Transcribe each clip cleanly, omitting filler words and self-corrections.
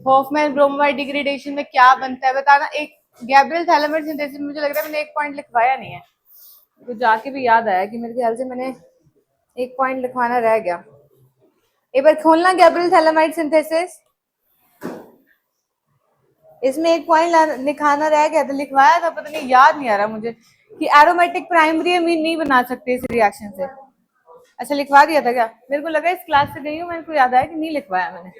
Hoffmann bromide degradation में क्या बनता है बताना। एक गैब्रियल थैलेमाइड सिंथेसिस में मुझे लग रहा है मैंने एक पॉइंट लिखवाया नहीं है, तो जाके भी याद आया कि मेरे ख्याल से मैंने एक पॉइंट लिखवाना रह गया। एक बार खोलना गैब्रियल थैलेमाइड सिंथेसिस, इसमें एक पॉइंट लिखाना रह गया था, लिखवाया था, पता नहीं, याद नहीं आ रहा मुझे कि एरोमेटिक प्राइमरी अमीन नहीं बना सकते इस रिएक्शन से। अच्छा लिखवा दिया था क्या? मेरे को लगा इस क्लास से गई हूँ, मेरे को याद आया कि नहीं लिखवाया मैंने।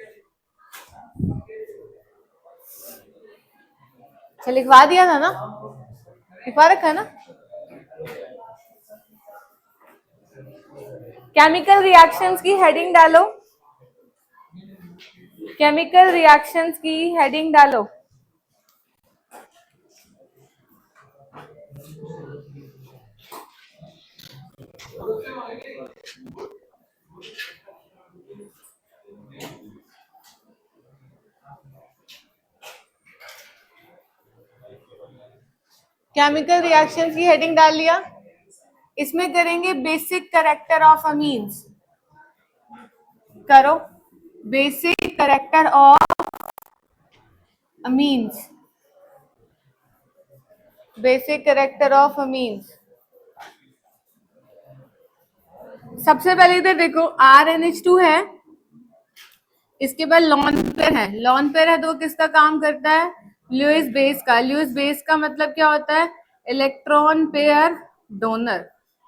अच्छा लिखवा दिया था ना, लिखवा रखा है ना। केमिकल रिएक्शंस की हेडिंग डालो, केमिकल रिएक्शंस की हेडिंग डालो। केमिकल रिएक्शंस की हेडिंग डाल लिया। इसमें करेंगे बेसिक कैरेक्टर ऑफ अमीन्स, करो basic character of amines, basic character of amines. सबसे पहले इधर देखो RNH2 है, इसके बाद लॉन पेयर है, लॉन पेयर है तो वो किसका काम करता है? ल्यूइस बेस का। ल्यूइस बेस का मतलब क्या होता है? Electron pair donor.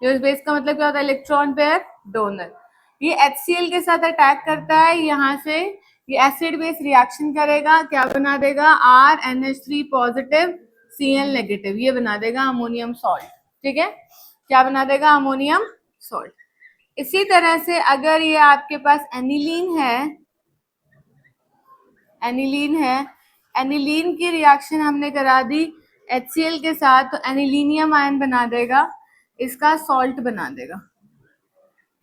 Lewis base का मतलब क्या होता है? Electron pair donor. ये HCl के साथ अटैक करता है, यहाँ से ये एसिड बेस रिएक्शन करेगा, क्या बना देगा? RNH3 पॉजिटिव Cl नेगेटिव, ये बना देगा अमोनियम सॉल्ट। ठीक है, क्या बना देगा? Ammonium salt. इसी तरह से अगर ये आपके पास एनिलीन है, एनिलीन है, एनिलीन की रिएक्शन हमने करा दी HCl के साथ, तो एनिलीनियम आयन बना देगा, इसका सॉल्ट बना देगा।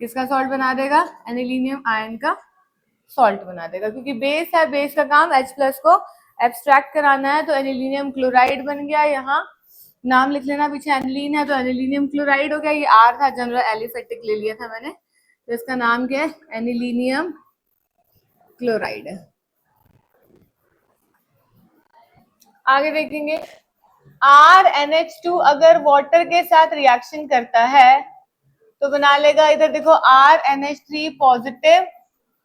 किसका सॉल्ट बना देगा? एनिलीनियम आयन का सॉल्ट बना देगा, क्योंकि बेस है, बेस का काम H प्लस को एब्स्ट्रैक्ट कराना है, तो एनिलीनियम क्लोराइड बन गया। यहाँ नाम लिख लेना, पीछे एनिलीन है तो एनिलीनियम क्लोराइड हो गया। ये R था, जनरल एलिफेटिक ले लिया था मैंने, तो इसका नाम क्या है? एनिलीनियम क्लोराइड है। आगे देखेंगे, RNH2 अगर वाटर के साथ रिएक्शन करता है तो बना लेगा, इधर देखो RNH3 पॉजिटिव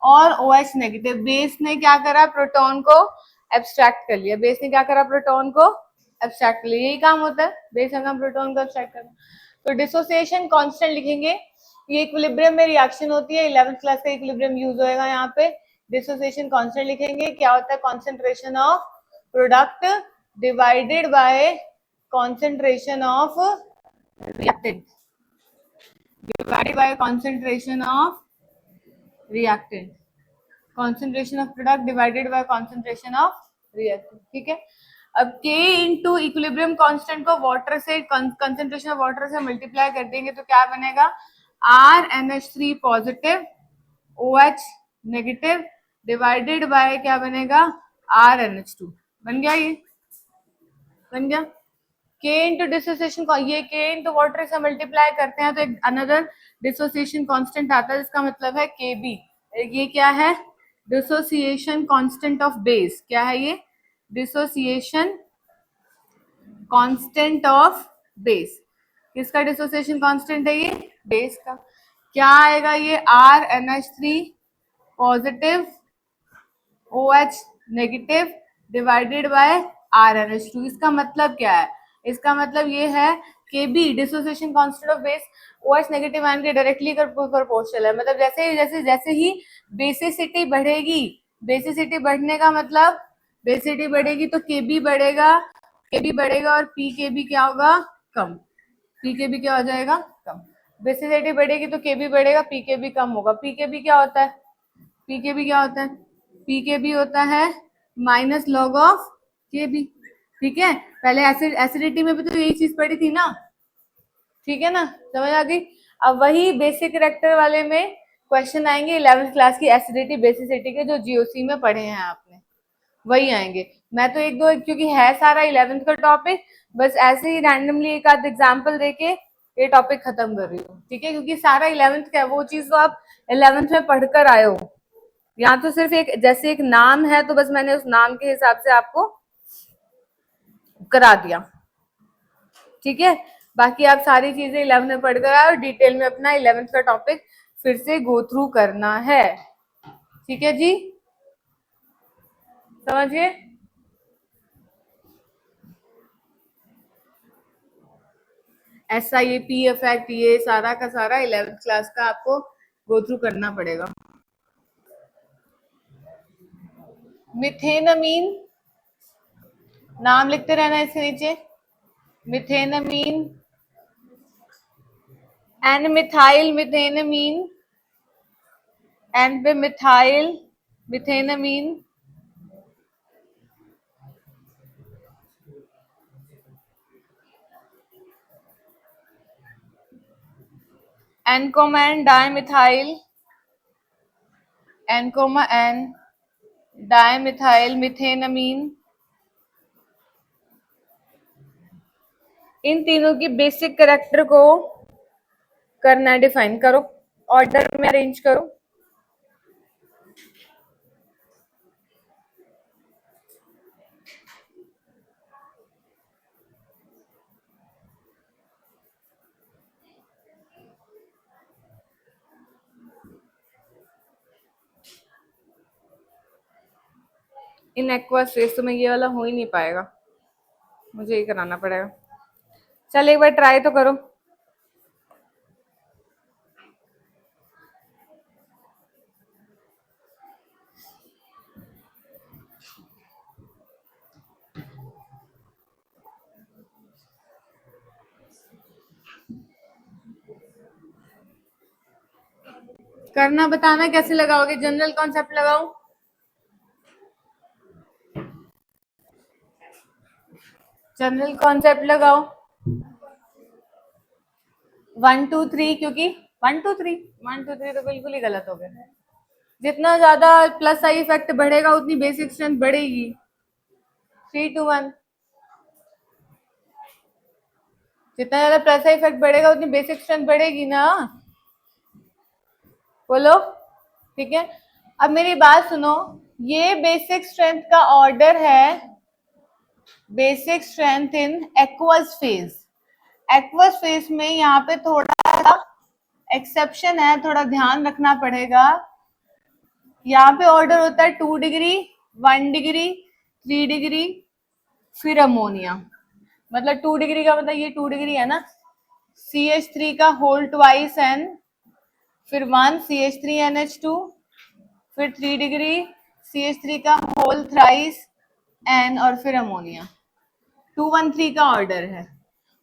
और OH नेगेटिव। बेस ने क्या करा? प्रोटॉन को एब्स्ट्रैक्ट कर लिया। बेस ने क्या करा? प्रोटॉन को एब्स्ट्रैक्ट कर लिया। यही काम होता है बेस का, प्रोटॉन को एब्स्ट्रैक्ट करना। तो डिसोसिएशन कांस्टेंट लिखेंगे, ये इक्विलिब्रियम में रिएक्शन होती है, 11th क्लास का इक्विलिब्रियम यूज होएगा यहाँ पे। डिसोसिएशन कांस्टेंट लिखेंगे, क्या होता है? Concentration of product divided by concentration of reactant, divided by concentration of reactant, concentration of product divided by concentration of reactant। ठीक है, अब K इंटू इक्विलिब्रियम कांस्टेंट को वाटर से, कंसेंट्रेशन ऑफ वाटर से मल्टीप्लाई कर देंगे तो क्या बनेगा? RNH3 positive OH negative divided by क्या बनेगा? RNH2 बन गया, ये बन गया। K इंटू डिसोसिएशन, ये K इंटू वाटर से मल्टीप्लाई करते हैं तो एक अनदर डिसोसिएशन कांस्टेंट आता है, जिसका मतलब है Kb। ये क्या है? Dissociation constant of base. क्या है ये? Dissociation constant of base. किसका डिसोसिएशन कांस्टेंट है ये? बेस का। क्या आएगा ये? RNH3 positive OH negative divided by RNH2। इसका मतलब क्या है? इसका मतलब ये है Kb dissociation constant of base OH negative ion के डायरेक्टली प्रोपोर्शनल है। मतलब जैसे जैसे जैसे ही बेसिसिटी बढ़ेगी, बेसिसिटी बढ़ने का मतलब, बेसिसिटी बढ़ेगी तो Kb बढ़ेगा, Kb बढ़ेगा और Pkb क्या होगा? कम। Pkb क्या हो जाएगा? कम। बेसिसिटी बढ़ेगी तो Kb बढ़ेगा, Pkb कम होगा। Pkb क्या होता है? Pkb क्या होता है? Pkb होता है माइनस लॉग ऑफ Kb। ठीक है, पहले एसिडिटी में भी तो यही चीज पढ़ी थी ना, ठीक है ना, समझ आ गई। अब वही बेसिक कैरेक्टर वाले में क्वेश्चन आएंगे 11th क्लास की एसिडिटी बेसिसिटी के, जो जीओसी में पढ़े हैं आपने, वही आएंगे। मैं तो एक दो, क्योंकि है सारा 11th का टॉपिक, बस ऐसे ही रैंडमली एक आध एग्जाम्पल देके ये टॉपिक खत्म कर रही हूँ। ठीक है, क्योंकि सारा 11th का है, वो चीज तो आप 11th में पढ़कर आए हो, यहाँ तो सिर्फ एक जैसे एक नाम है तो बस मैंने उस नाम के हिसाब से आपको करा दिया, ठीक है। बाकी आप सारी चीजें 11 में पढ़ कर आए और डिटेल में अपना 11th का टॉपिक फिर से गो थ्रू करना है, ठीक है जी, समझिए। SIAP इफेक्ट ये सारा का सारा 11th क्लास का आपको गो थ्रू करना पड़ेगा। मिथेनमीन नाम लिखते रहना इसके नीचे, methanamine N methyl methanamine, N पे methyl methanamine, N comma N dimethyl, N comma N dimethyl methanamine. इन तीनों की बेसिक कैरेक्टर को करना है, डिफाइन करो, ऑर्डर में अरेंज करो। इन एक्वस फेस तो मैं ये वाला हो ही नहीं पाएगा, मुझे ये कराना पड़ेगा। चल एक बार ट्राई तो करो। करना बताना कैसे लगाओगे, जनरल कॉन्सेप्ट लगाओ, जनरल कॉन्सेप्ट लगाओ 1 2 3, क्योंकि 1 2 3 1 2 3 तो बिल्कुल ही गलत हो गया। जितना ज्यादा प्लस आई इफेक्ट बढ़ेगा उतनी बेसिक स्ट्रेंथ बढ़ेगी। 3 2 1, जितना ज्यादा प्लस आई इफेक्ट बढ़ेगा उतनी बेसिक स्ट्रेंथ बढ़ेगी ना, बोलो, ठीक है। अब मेरी बात सुनो, ये बेसिक स्ट्रेंथ का ऑर्डर है, basic strength in aqueous phase. Aqueous phase में यहाँ पे थोड़ा सा एक्सेप्शन है, थोड़ा ध्यान रखना पड़ेगा। यहाँ पे ऑर्डर होता है 2 डिग्री, 1 डिग्री, 3 डिग्री, फिर अमोनिया। मतलब 2 डिग्री का मतलब ये 2 डिग्री है ना, CH3 का होल ट्वाइस एन, फिर 1 CH3NH2, फिर 3 डिग्री CH3 का होल थ्राइस एन, और फिर अमोनिया। 2 1 3 का ऑर्डर है।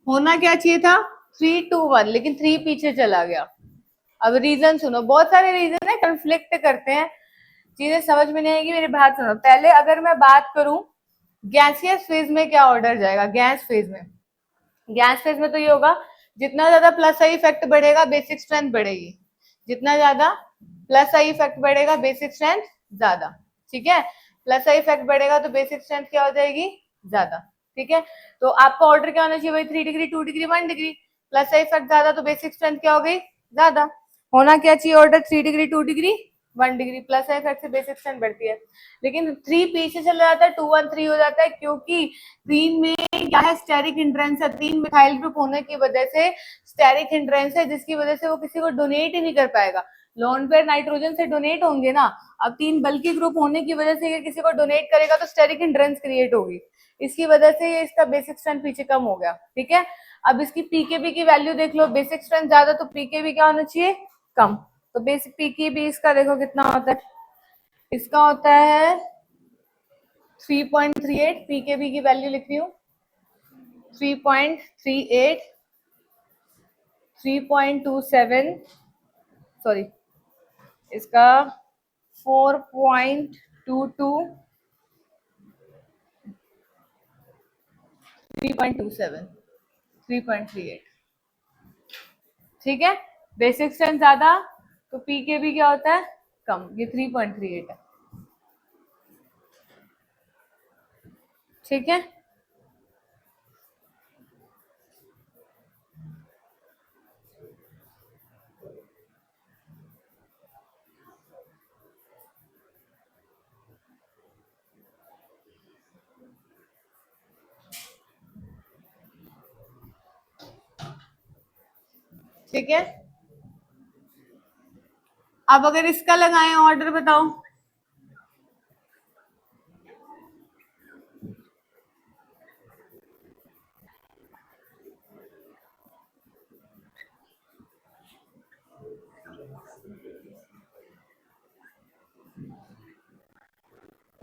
होना क्या चाहिए था 3 2 1, लेकिन 3 पीछे चला गया। अब रीजन सुनो, बहुत सारे रीजन है, कंफ्लिक्ट करते हैं, चीजें समझ में नहीं आएगी, मेरी बात सुनो। पहले अगर मैं बात करूं गैसियस फेज में क्या ऑर्डर जाएगा, गैस फेज में, गैस फेज में तो ये होगा जितना ज्यादा प्लस आई इफेक्ट बढ़ेगा बेसिक स्ट्रेंथ बढ़ेगी, जितना ज्यादा प्लस आई इफेक्ट बढ़ेगा बेसिक स्ट्रेंथ ज्यादा, ठीक है। प्लस आई इफेक्ट बढ़ेगा तो बेसिक स्ट्रेंथ क्या हो जाएगी, ज्यादा, ठीक है। तो आपका ऑर्डर क्या होना चाहिए भाई, 3 degree, 2 degree, 1 degree. Plus I effect ज्यादा तो बेसिक स्ट्रेंथ क्या हो गई, ज्यादा। होना क्या चाहिए order, 3 degree, 2 degree, 1 degree. Plus I effect से बेसिक स्ट्रेंथ बढ़ती है, लेकिन 3 पीछे चला जाता है, 2 1 3 हो जाता है, क्योंकि 3 में क्या है, स्टेरिक हिंड्रेंस है। 3 मिथाइल ग्रुप होने की वजह से स्टेरिक हिंड्रेंस है, जिसकी वजह से वो किसी को डोनेट ही नहीं कर पाएगा। लोन पेयर नाइट्रोजन से डोनेट होंगे ना, अब 3 बल्कि ग्रुप होने की वजह से ये किसी को डोनेट करेगा तो स्टेरिक हिंड्रेंस क्रिएट होगी, इसकी वजह से ये इसका बेसिक स्ट्रेंथ पीछे कम हो गया, ठीक है। अब इसकी पीकेबी की वैल्यू देख लो, बेसिक स्ट्रेंथ ज्यादा तो पीकेबी क्या होना चाहिए, कम। तो बेसिक पीकेबी इसका देखो कितना होता है, इसका होता है 3.38, पीकेबी की वैल्यू लिख रही हूँ 3.38, 3.27, सॉरी इसका 4.22, 3.27, 3.38, ठीक है। बेसिक स्ट्रेंथ ज्यादा तो पीकेबी क्या होता है, कम, ये 3.38 है, ठीक है। ठीक है, अब अगर इसका लगाएं ऑर्डर बताओ।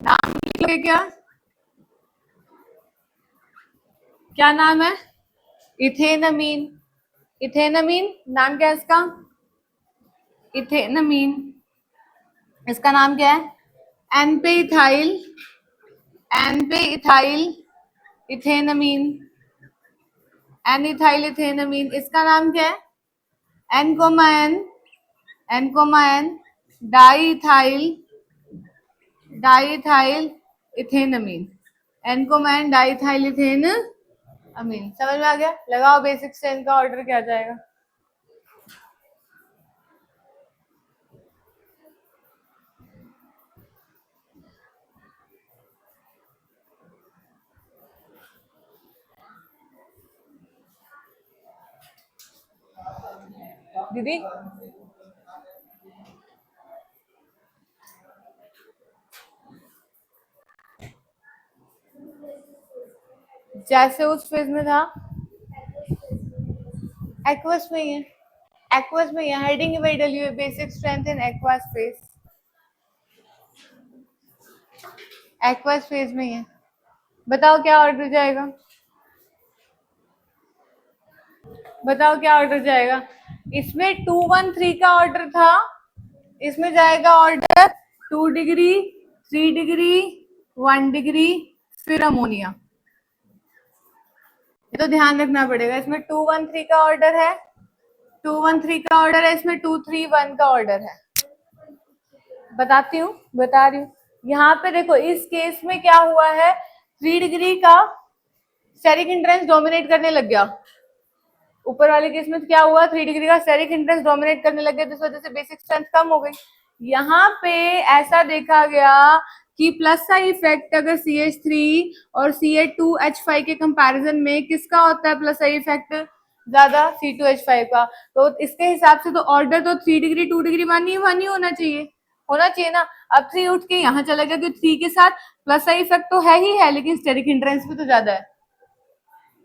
नाम लिखोगे क्या? क्या नाम है? इथेनमीन। इथेनमीन नाम क्या है इसका? इथेनमीन। इसका नाम क्या है? एन पे इथाइल, एन पे ethyl ethanamine, N ethyl ethanamine. इसका नाम क्या है? N comma N, N comma N diethyl, diethyl ethanamine, N comma N diethyl ethane amine. समझ में आ गया? लगाओ बेसिक स्ट्रेंथ का ऑर्डर क्या जाएगा? दीदी जैसे उस फेज में था, एक्वस में ही है, एक्वस में ही है। हेडिंग वही डली हुई, basic strength in aqueous phase, aqueous phase में ही है। बताओ क्या ऑर्डर जाएगा? बताओ क्या ऑर्डर जाएगा? इसमें 213 का ऑर्डर था, इसमें जाएगा ऑर्डर 2 डिग्री, 3 डिग्री, 1 डिग्री, फिर अमोनिया। ये तो ध्यान रखना पड़ेगा। इसमें 213 का ऑर्डर है, 213 का ऑर्डर है, इसमें 231 का ऑर्डर है। बताती हूँ, बता रही हूँ। यहाँ पे देखो इस केस में क्या हुआ है, 3 डिग्री का स्टेरिक हिंड्रेंस डोमिनेट करने लग गया। ऊपर वाले केस में क्या हुआ, 3 डिग्री का स्टेरिक हिंड्रेंस डोमिनेट करने लग गया, जिस वजह से बेसिक स्ट्रेंथ कम हो गई। यहाँ पे ऐसा देखा गया कि प्लस का इफेक्ट अगर CH3 और Ca2H5 के कंपैरिजन में किसका होता है प्लस का इफेक्ट ज्यादा? C2H5 का। तो इसके हिसाब से तो ऑर्डर तो 3 डिग्री 2 डिग्री 1 ही होना चाहिए, होना चाहिए ना। अब 3 उठ के यहाँ चला गया, क्योंकि 3 के साथ प्लस का इफेक्ट तो है ही है, लेकिन स्टेरिक हिंड्रेंस भी तो ज्यादा है,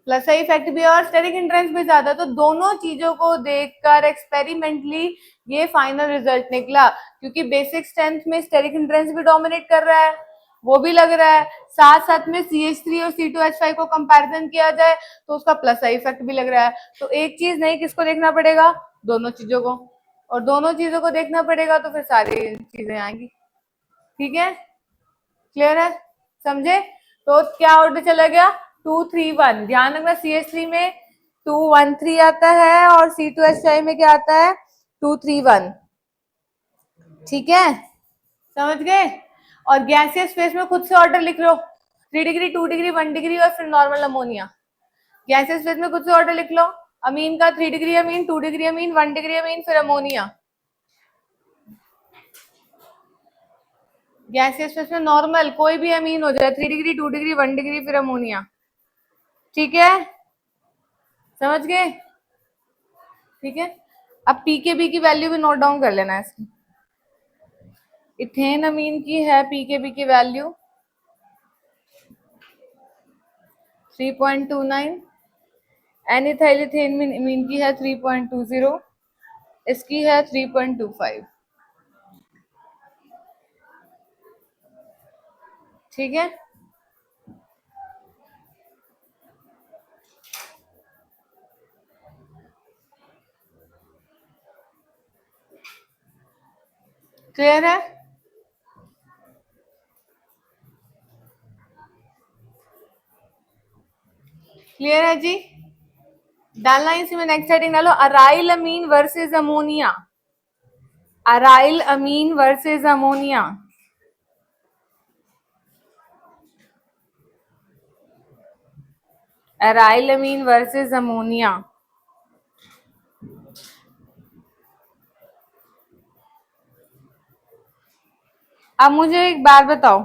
प्लस का इफेक्ट भी और स्टेरिक हिंड्रेंस भी ज्यादा। तो दोनों चीजों को देखकर एक्सपेरिमेंटली ये फाइनल रिजल्ट निकला, क्योंकि बेसिक स्ट्रेंथ में स्टेरिक हिंड्रेंस भी डोमिनेट कर रहा है, वो भी लग रहा है, साथ साथ में CH3 और C2H5 को कंपैरिजन किया जाए तो उसका प्लस का इफेक्ट भी लग रहा है। तो एक चीज नहीं, किसको देखना पड़ेगा? दोनों चीजों को, और दोनों चीजों को देखना पड़ेगा तो फिर सारी चीजें आएंगी। ठीक है, क्लियर है, समझे? तो क्या ऑर्डर चला गया? 231। ध्यान रखना CH3 में 213 आता है और C2H5 में क्या आता है? 231। ठीक है, समझ गए? और गैसियस फेज में खुद से ऑर्डर लिख लो, 3 डिग्री 2 डिग्री 1 डिग्री और फिर नॉर्मल अमोनिया। गैसियस फेज में खुद से ऑर्डर लिख लो, अमीन का 3 degree amine, 2 degree amine, 1 degree amine, फिर अमोनिया। गैसियस फेज में नॉर्मल कोई भी अमीन हो जाए, 3 डिग्री 2 डिग्री 1 डिग्री फिर अमोनिया। ठीक है, समझ गए? ठीक है, अब पीकेबी की वैल्यू भी नोट डाउन कर लेना है इसकी। इथेन अमीन की है पीकेबी की वैल्यू 3.29, एनिथाइल इथेन अमीन की है 3.20, इसकी है 3.25। ठीक है, क्लियर है? क्लियर है जी? डालना इसी में नेक्स्ट हेडिंग डालो, अराइल अमीन वर्सेस अमोनिया, अराइल अमीन वर्सेस अमोनिया। अराइल अमीन वर्सेस अमोनिया। अब मुझे एक बात बताओ,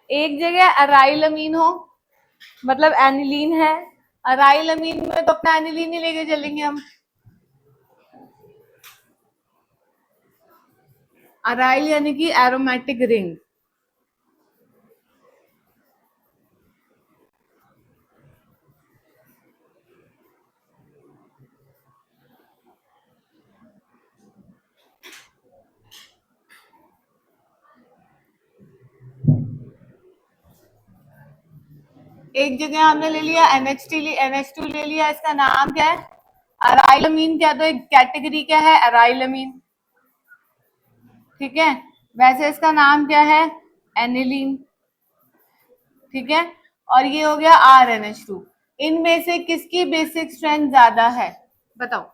एक जगह अराइल अमीन हो, मतलब एनिलीन है, अराइल अमीन में तो अपना एनिलीन ही लेके चलेंगे हम, अराइल यानी कि एरोमेटिक रिंग। एक जगह हमने ले लिया NH2 ले लिया, इसका नाम क्या है? अराइलमीन। क्या तो एक कैटेगरी क्या है? अराइलमीन। ठीक है, वैसे इसका नाम क्या है? एनिलीन। ठीक है, और ये हो गया RNH2। इनमें से किसकी बेसिक स्ट्रेंथ ज्यादा है? बताओ,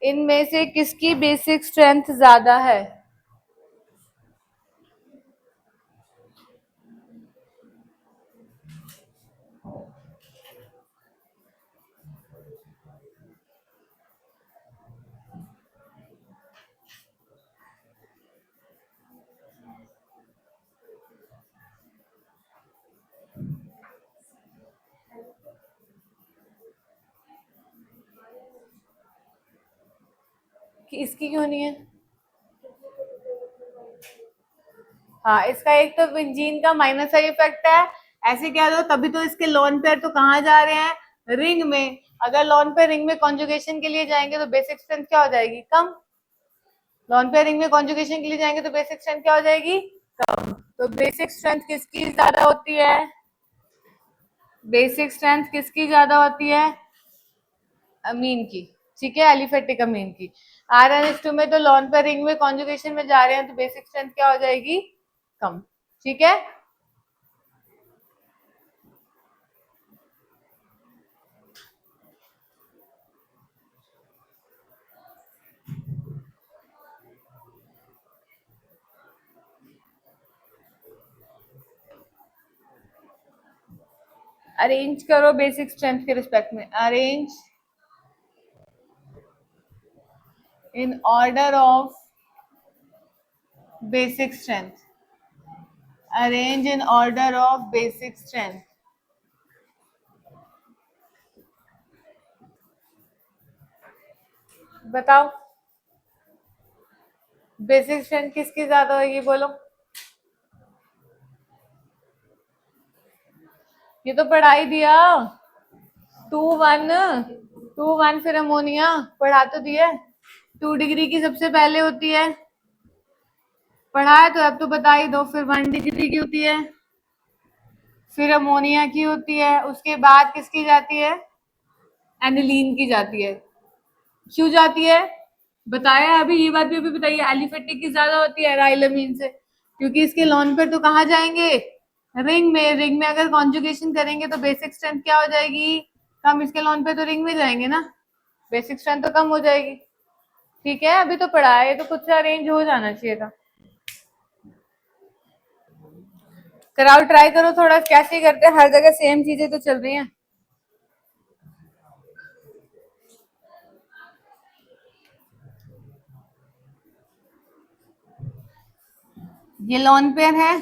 इनमें से किसकी बेसिक स्ट्रेंथ ज्यादा है? कि इसकी क्यों नहीं है? हाँ, इसका एक तो बेंजीन का माइनस आई इफेक्ट है, ऐसे कह दो, तभी तो इसके लोन पेयर तो कहाँ जा रहे हैं? रिंग में। अगर लोन पेयर रिंग में कॉन्जुगेशन के लिए जाएंगे तो बेसिक स्ट्रेंथ क्या हो जाएगी? कम। लोन पेयर रिंग में कॉन्जुगेशन के लिए जाएंगे तो बेसिक स्ट्रेंथ क्या हो जाएगी? कम। तो बेसिक स्ट्रेंथ किसकी ज्यादा होती है? बेसिक स्ट्रेंथ किसकी ज्यादा होती है? अमीन की। ठीक है, एलिफेटिक अमीन की। RNH2 में तो लोन पेयर रिंग में कॉन्जुगेशन में जा रहे हैं तो बेसिक स्ट्रेंथ क्या हो जाएगी? कम। ठीक है, अरेंज करो बेसिक स्ट्रेंथ के रिस्पेक्ट में। Arrange in order of basic strength. Arrange in order of basic strength. बताओ, बेसिक स्ट्रेंथ किसकी ज्यादा होगी? बोलो। ये तो पढ़ा ही दिया। 2 1 2 1 फिर अमोनिया पढ़ा तो दिया। 2 डिग्री की सबसे पहले होती है, पढ़ा है तो अब तो बता ही दो। फिर 1 डिग्री की होती है, फिर अमोनिया की होती है, उसके बाद किसकी जाती है? एनिलीन की जाती है। क्यों जाती है? बताया अभी, ये बात भी अभी बताइए। एलिफेटिक की ज्यादा होती है राइलमीन से, क्योंकि इसके लोन पर तो कहाँ जाएंगे? रिंग में। रिंग में अगर कॉन्जुगेशन करेंगे तो बेसिक स्ट्रेंथ क्या हो जाएगी? कम। इसके लोन पे तो रिंग में जाएंगे ना, बेसिक स्ट्रेंथ तो कम हो जाएगी। ठीक है, अभी तो पढ़ा है, तो कुछ अरेंज हो जाना चाहिए था। कराओ, ट्राई करो थोड़ा, कैसे करते हैं? हर जगह सेम चीजें तो चल रही हैं। ये लोन पेयर है,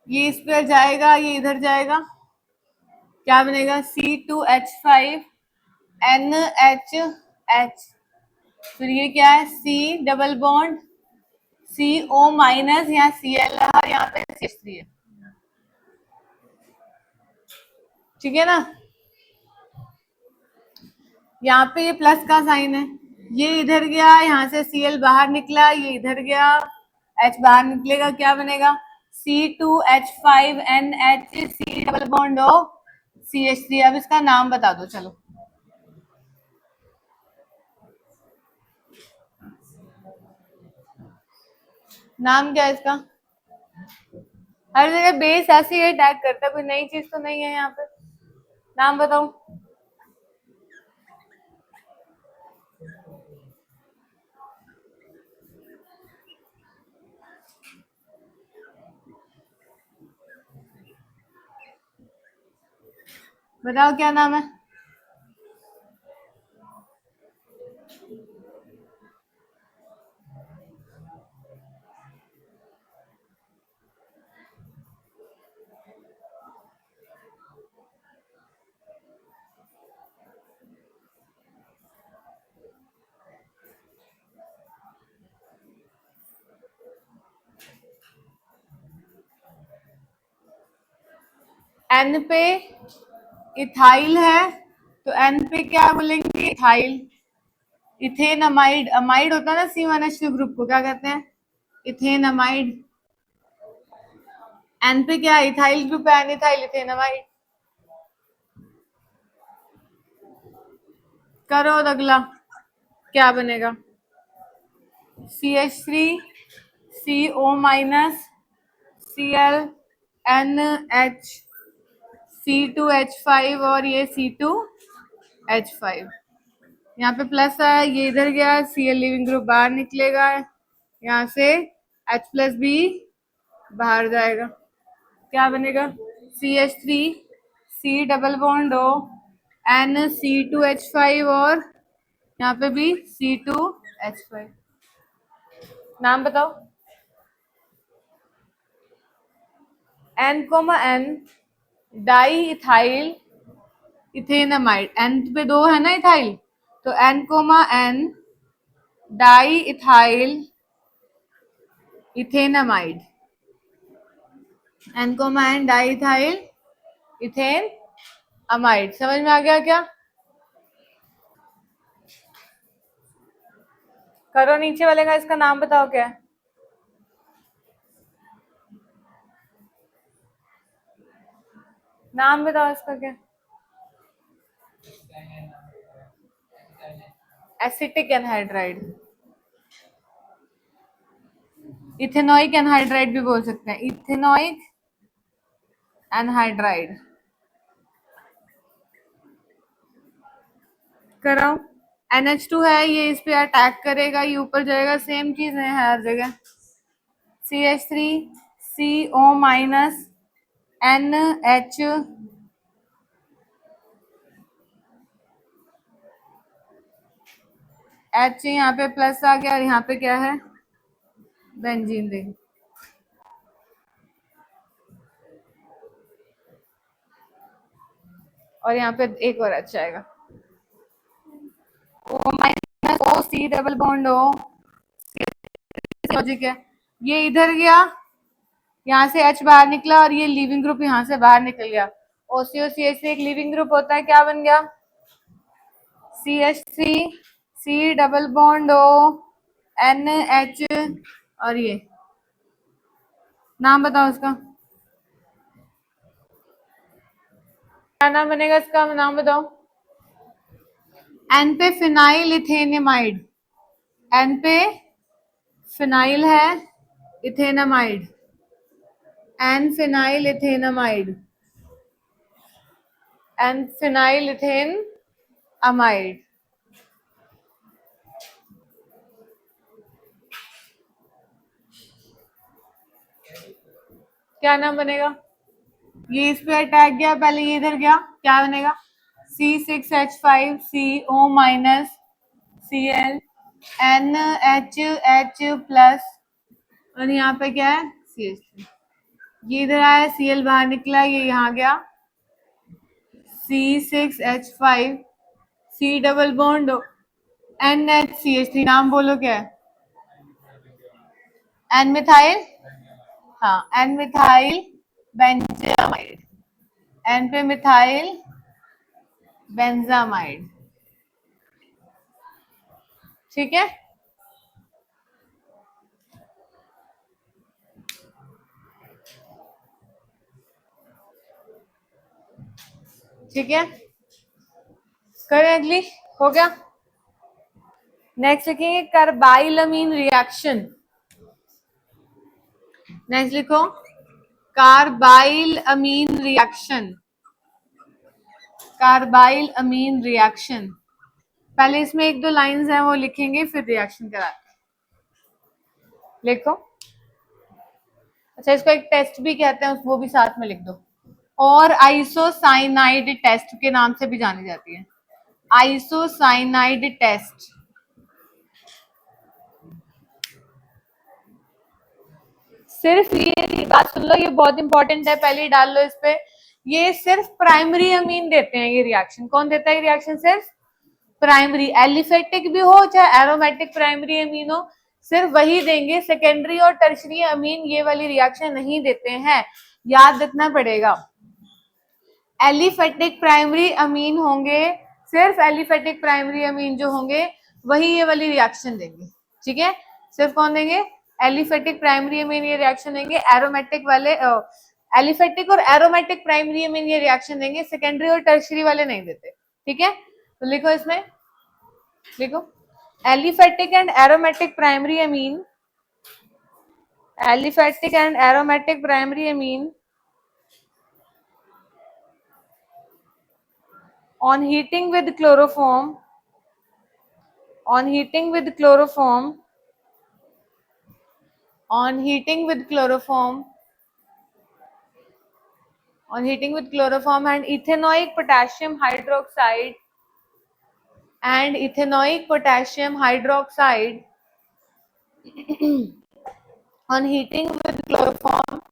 ये इस पेयर जाएगा, ये इधर जाएगा, क्या बनेगा? C2H5NH। फिर ये क्या है? C double bond CO minus, यहाँ Cl है, यहाँ पे CH3 है। ठीक है ना, यहाँ पे ये प्लस का साइन है, ये इधर गया, यहाँ से Cl बाहर निकला, ये इधर गया, H बाहर निकलेगा, क्या बनेगा? C2H5NH, C double bond O CH3। अब इसका नाम बता दो, चलो। नाम क्या है इसका? हर जगह बेस ऐसे ही अटैक करता है, कोई नई चीज तो नहीं है यहाँ पे। नाम बताओ। बताओ क्या नाम है? N पे इथाइल है, तो N पे क्या बोलेंगे? इथाइल। इथेन अमाइड, अमाइड होता है ना C1H2 ग्रुप को क्या कहते हैं? Ethane amide. N पे क्या? इथाइल ग्रुप है, एनिथाइल इथेन अमाइड। करो अगला, क्या बनेगा? CH3 CO minus Cl NH C2H5 और ये C2H5। यहाँ पे प्लस है, ये इधर गया, Cl लिविंग ग्रुप बाहर निकलेगा, यहाँ से H प्लस बी बाहर जाएगा, क्या बनेगा? CH3 C double bond O N C2H5 और यहाँ पे भी C2H5। नाम बताओ। N, N diethyl ethanamide. N पे 2 है ना इथाइल, तो N, N diethyl ethanamide. N, N diethyl ethane amide. समझ में आ गया क्या? करो नीचे वाले का, इसका नाम बताओ क्या है? नाम बताओ इसका क्या? एसिटिक एनहाइड्राइड, इथेनोइक एनहाइड्राइड भी बोल सकते हैं, इथेनोइक एनहाइड्राइड। कराओ। NH2 है, ये इस पे अटैक करेगा, ये ऊपर जाएगा, सेम चीज है हर जगह। CH3 CO minus NH H यहाँ पे प्लस आ गया और यहाँ पे क्या है? Benzene ring. और यहाँ पे एक और H आएगा, O minus O C double bond O। Logic है, ये इधर गया, यहाँ से H बाहर निकला और ये लिविंग ग्रुप यहाँ से बाहर निकल गया। OCO-CH से एक लिविंग ग्रुप होता है, क्या बन गया? CH3 C double bond O NH और ये नाम बताओ उसका, क्या नाम बनेगा इसका? नाम बताओ। N पे फिनाइल इथेनमाइड, N पे फिनाइल है ethanamide, N phenyl ethanamide, N phenyl ethane amide. क्या नाम बनेगा? ये इस पे अटैक गया, पहले ये इधर गया, क्या बनेगा? C6H5 CO minus Cl NH plus और यहाँ पे क्या है? CH3। ये इधर आया, Cl बाहर निकला, ये यहाँ गया, C6H5 C double bond NHCH3। नाम बोलो क्या है? N मिथाइल, हाँ N मिथाइल बेंजामाइड, N पे मिथाइल बेंजामाइड। ठीक है, ठीक है, करें अगली। हो गया। नेक्स्ट लिखेंगे कार्बाइलअमीन रिएक्शन। नेक्स्ट लिखो कार्बाइल अमीन रिएक्शन, कार्बाइल अमीन रिएक्शन। पहले इसमें एक दो लाइंस हैं वो लिखेंगे, फिर रिएक्शन कराते हैं। लिखो। अच्छा, इसको एक टेस्ट भी कहते हैं, वो भी साथ में लिख दो। और आइसोसाइनाइड टेस्ट के नाम से भी जानी जाती है, आइसोसाइनाइड टेस्ट। सिर्फ ये बात सुन लो, ये बहुत इंपॉर्टेंट है, पहले ही डाल लो इस पे। ये सिर्फ प्राइमरी अमीन देते हैं ये रिएक्शन। कौन देता है ये रिएक्शन? सिर्फ प्राइमरी। एलिफेटिक भी हो चाहे एरोमेटिक प्राइमरी अमीन हो, सिर्फ वही देंगे। सेकेंडरी और टर्शरी अमीन ये वाली रिएक्शन नहीं देते हैं, याद रखना पड़ेगा। एलिफेटिक प्राइमरी अमीन होंगे, सिर्फ एलिफेटिक प्राइमरी अमीन जो होंगे वही ये वाली रिएक्शन देंगे, ठीक है। सिर्फ कौन देंगे, एलिफेटिक प्राइमरी अमीन ये रिएक्शन देंगे, एरोमेटिक वाले एलिफेटिक और एरोमेटिक प्राइमरी अमीन ये रिएक्शन देंगे, सेकेंडरी और टर्शियरी वाले नहीं देते, ठीक है। तो लिखो इसमें, लिखो aliphatic and aromatic primary amine, aliphatic and aromatic primary amine on heating with chloroform, on heating with chloroform, on heating with chloroform, on heating with chloroform and ethanoic potassium hydroxide and ethanoic potassium hydroxide on heating with chloroform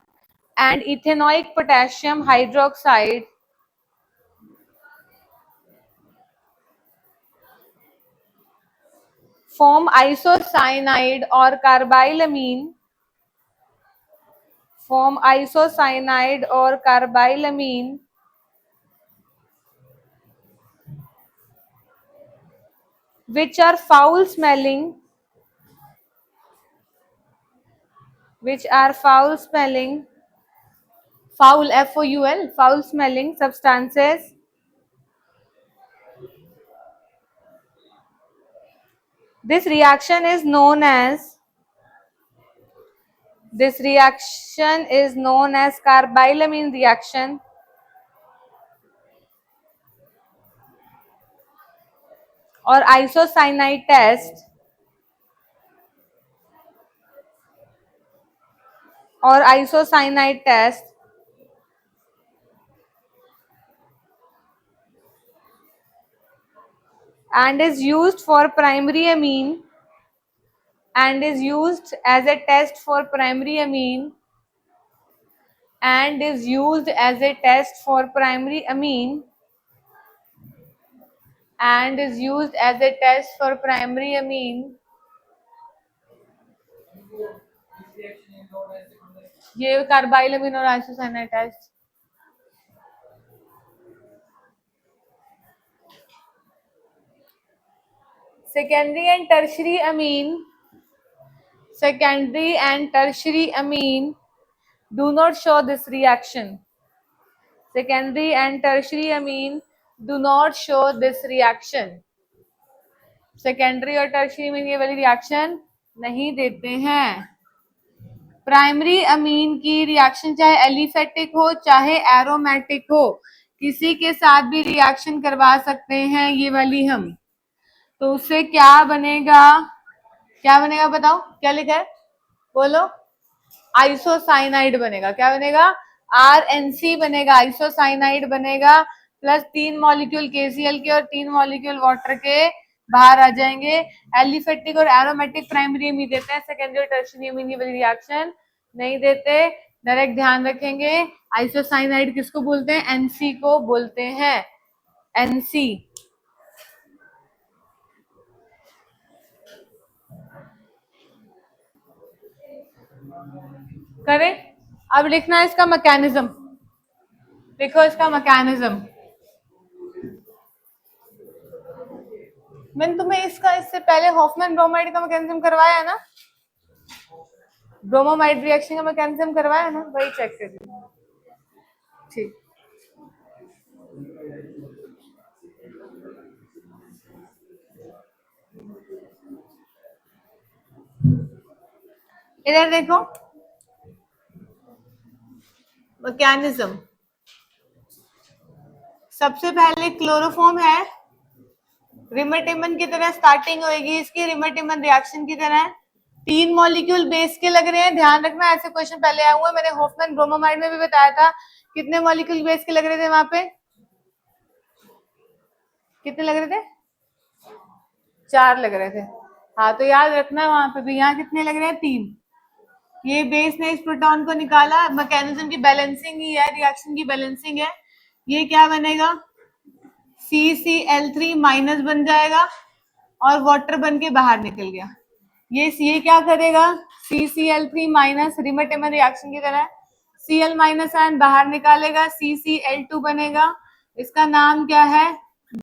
and ethanoic potassium hydroxide form isocyanide or carbylamine, form isocyanide or carbylamine which are foul smelling, which are foul smelling, foul F-O-U-L, foul smelling substances this reaction is known as, this reaction is known as carbylamine reaction or isocyanide test or isocyanide test and is used for primary amine and is used as a test for primary amine and is used as a test for primary amine and is used as a test for primary amine, ये carbylamine और isocyanide test. Secondary and tertiary amine, secondary and tertiary amine do not show this reaction. Secondary and tertiary amine do not show this reaction. Secondary और tertiary amine ये वाली reaction नहीं देते हैं। Primary amine की reaction चाहे aliphatic हो चाहे एरोमेटिक हो, किसी के साथ भी रिएक्शन करवा सकते हैं ये वाली हम। तो उससे क्या बनेगा, क्या बनेगा बताओ, क्या लिखा है बोलो, आइसोसाइनाइड बनेगा। क्या बनेगा, RNC बनेगा, आइसोसाइनाइड बनेगा, प्लस 3 मॉलिक्यूल KCl के और 3 मॉलिक्यूल वाटर के बाहर आ जाएंगे। एलिफेटिक और एरोमेटिक प्राइमरी अमीन देते हैं, सेकेंडरी और टर्शियरी अमीन ये वाली रिएक्शन नहीं देते। डायरेक्ट ध्यान रखेंगे, आइसोसाइनाइड किसको बोलते हैं, NC को बोलते हैं, NC। करें, अब लिखना है इसका मैकेनिज्म, देखो इसका मैकेनिज्म। मैंने तुम्हें इसका इससे पहले हॉफमैन ब्रोमाइड का मैकेनिज्म करवाया है ना, ब्रोमोमाइड रिएक्शन का मैकेनिज्म करवाया है ना, वही चेक कर लीजिए, ठीक। इधर देखो मैकेनिज्म, सबसे पहले क्लोरोफॉर्म है, रिमेटिमन की तरह स्टार्टिंग होगी इसकी, रिमेटिमन रिएक्शन की तरह 3 मॉलिक्यूल बेस के लग रहे हैं। ध्यान रखना ऐसे क्वेश्चन पहले आए हुए, मैंने हॉफमैन ब्रोमोमाइड में भी बताया था कितने मॉलिक्यूल बेस के लग रहे थे, वहां पे कितने लग रहे थे, 4 लग रहे थे। हाँ तो याद रखना वहां पे भी, यहाँ कितने लग रहे हैं, 3। ये बेस ने इस प्रोटॉन को निकाला, मैकेनिज्म की बैलेंसिंग ही है, रिएक्शन की बैलेंसिंग है। ये क्या बनेगा, CCl3 माइनस बन जाएगा और वाटर बन के बाहर निकल गया। ये क्या करेगा, CCl3 माइनस रिमेटिमन रिएक्शन की तरह Cl माइनस आयन बाहर निकालेगा, CCl2 बनेगा। इसका नाम क्या है?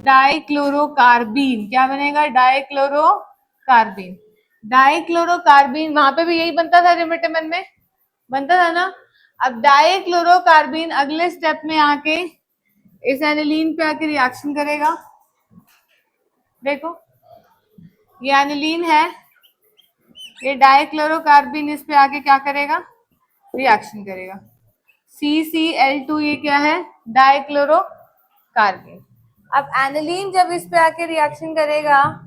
डाइक्लोरोकार्बीन। क्या बनेगा? डाइक्लोरोकार्बीन। डाइक्लोरोकार्बीन वहां पे भी यही बनता था रिमिटेमन में, बनता था ना। अब डाइक्लोरोकार्बीन अगले स्टेप में आके इस एनिलीन पे आके रिएक्शन करेगा। देखो ये एनिलीन है, ये डाइक्लोरोकार्बीन इस पे आके क्या करेगा? रिएक्शन करेगा। CCl2 ये क्या है? डाइक्लोरोकार्बीन। अब एनिलीन जब इस पे आके रिएक्शन करेगा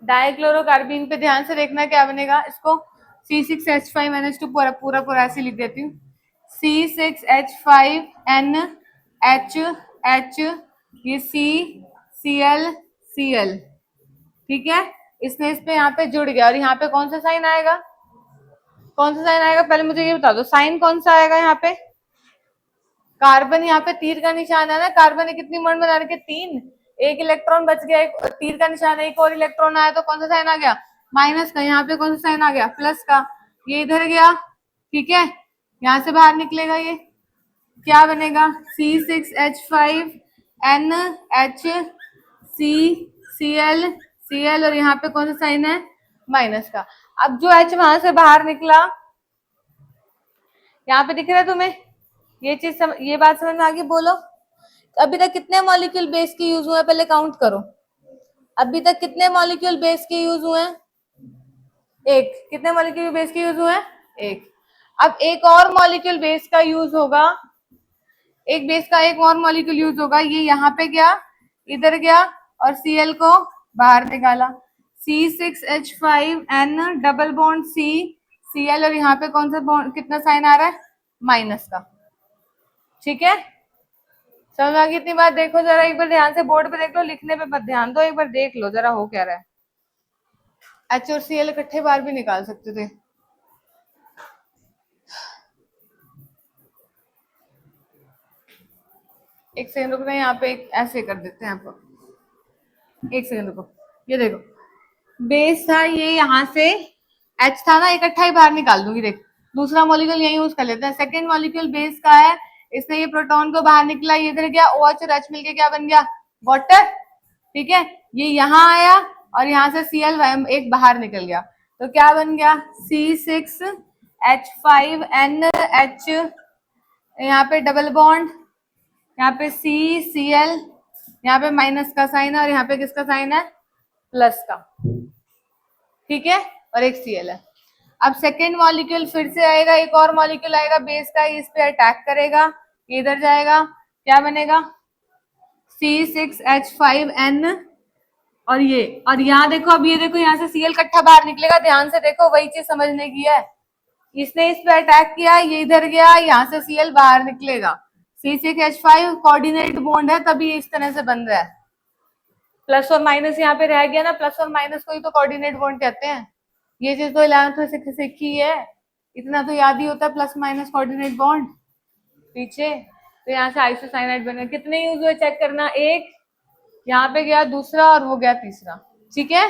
डाइक्लोरोकार्बीन पे, ध्यान से देखना क्या बनेगा। इसको C6H5NH2 पूरा पूरा पूरा ऐसे लिख देती हूँ। C6H5NH, ये CCl, ठीक है। इसने इस पे यहाँ पे जुड़ गया और यहाँ पे कौन सा साइन आएगा? कौन सा साइन आएगा? पहले मुझे ये बता दो, साइन कौन सा आएगा यहाँ पे? कार्बन, यहाँ पे तीर का निशान है ना। कार्बन ने कितनी बॉन्ड बना रखे? 3। एक इलेक्ट्रॉन बच गया, एक तीर का निशान है, एक और इलेक्ट्रॉन आया तो कौन सा साइन आ गया? माइनस का। यहाँ पे कौन सा साइन आ गया? प्लस का। ये इधर गया, ठीक है, यहाँ से बाहर निकलेगा, ये क्या बनेगा? C6H5NH, CCl और यहाँ पे कौन सा साइन है? माइनस का। अब जो H वहां से बाहर निकला, यहाँ पे दिख रहा है तुम्हें? ये चीज ये बात समझ में आ गई? बोलो अभी तक कितने मॉलिक्यूल बेस के यूज हुए? पहले काउंट करो, अभी तक कितने मॉलिक्यूल बेस के यूज हुए? एक। कितने मॉलिक्यूल बेस के यूज हुए? एक। अब एक और मॉलिक्यूल बेस का यूज होगा, एक बेस का एक और मॉलिक्यूल यूज होगा। ये यहाँ पे गया, इधर गया और Cl को बाहर निकाला। C6H5N डबल बॉन्ड CCl और यहाँ पे कौन सा बॉन्ड, कितना साइन आ रहा है? माइनस का। ठीक है, समझ आ गई इतनी बात? देखो जरा एक बार ध्यान से, बोर्ड पे देख लो, लिखने पे मत ध्यान दो, एक बार देख लो जरा हो क्या रहा है। H और Cl इकट्ठे बार भी निकाल सकते थे। एक सेकंड रुकना, यहाँ पे एक ऐसे कर देते हैं आपको, एक सेकंड रुको। ये देखो बेस था, ये यहाँ से H था ना, इकट्ठा ही बाहर निकाल दूंगी। देख दूसरा मॉलिक्यूल यही यूज कर लेते हैं। सेकंड मॉलिक्यूल बेस का है, इसने ये प्रोटॉन को बाहर निकला, ये इधर गया, OH और H मिलके क्या बन गया? वाटर। ठीक है, ये यहाँ आया और यहाँ से Cl एक बाहर निकल गया, तो क्या बन गया? C6H5NH, यहाँ पे डबल बॉन्ड, यहाँ पे CCl, यहाँ पे माइनस का साइन है और यहाँ पे किसका साइन है? प्लस का। ठीक है, और एक Cl है। अब सेकेंड मॉलिक्यूल फिर से आएगा, एक और मॉलिक्यूल आएगा बेस का, इस पे अटैक करेगा, इधर जाएगा, क्या बनेगा? C6H5N और ये, और यहाँ देखो, अब ये देखो यहाँ से Cl इकट्ठा बाहर निकलेगा, ध्यान से देखो, वही चीज समझने की है। इसने इस पे अटैक किया, ये इधर गया, यहाँ से Cl बाहर निकलेगा। C6H5 कोऑर्डिनेट बॉन्ड है, तभी इस तरह से बन रहा है। प्लस और माइनस यहाँ पे रह गया ना, प्लस और माइनस को ही तो कोऑर्डिनेट बॉन्ड कहते हैं। ये चीज तो 11th में सीखी है, इतना तो याद ही होता है, प्लस माइनस कोऑर्डिनेट बॉन्ड पीछे। तो यहाँ से आइसोसाइनाइड बने। कितने यूज हुए चेक करना, एक यहाँ पे गया, दूसरा और वो गया तीसरा। ठीक है।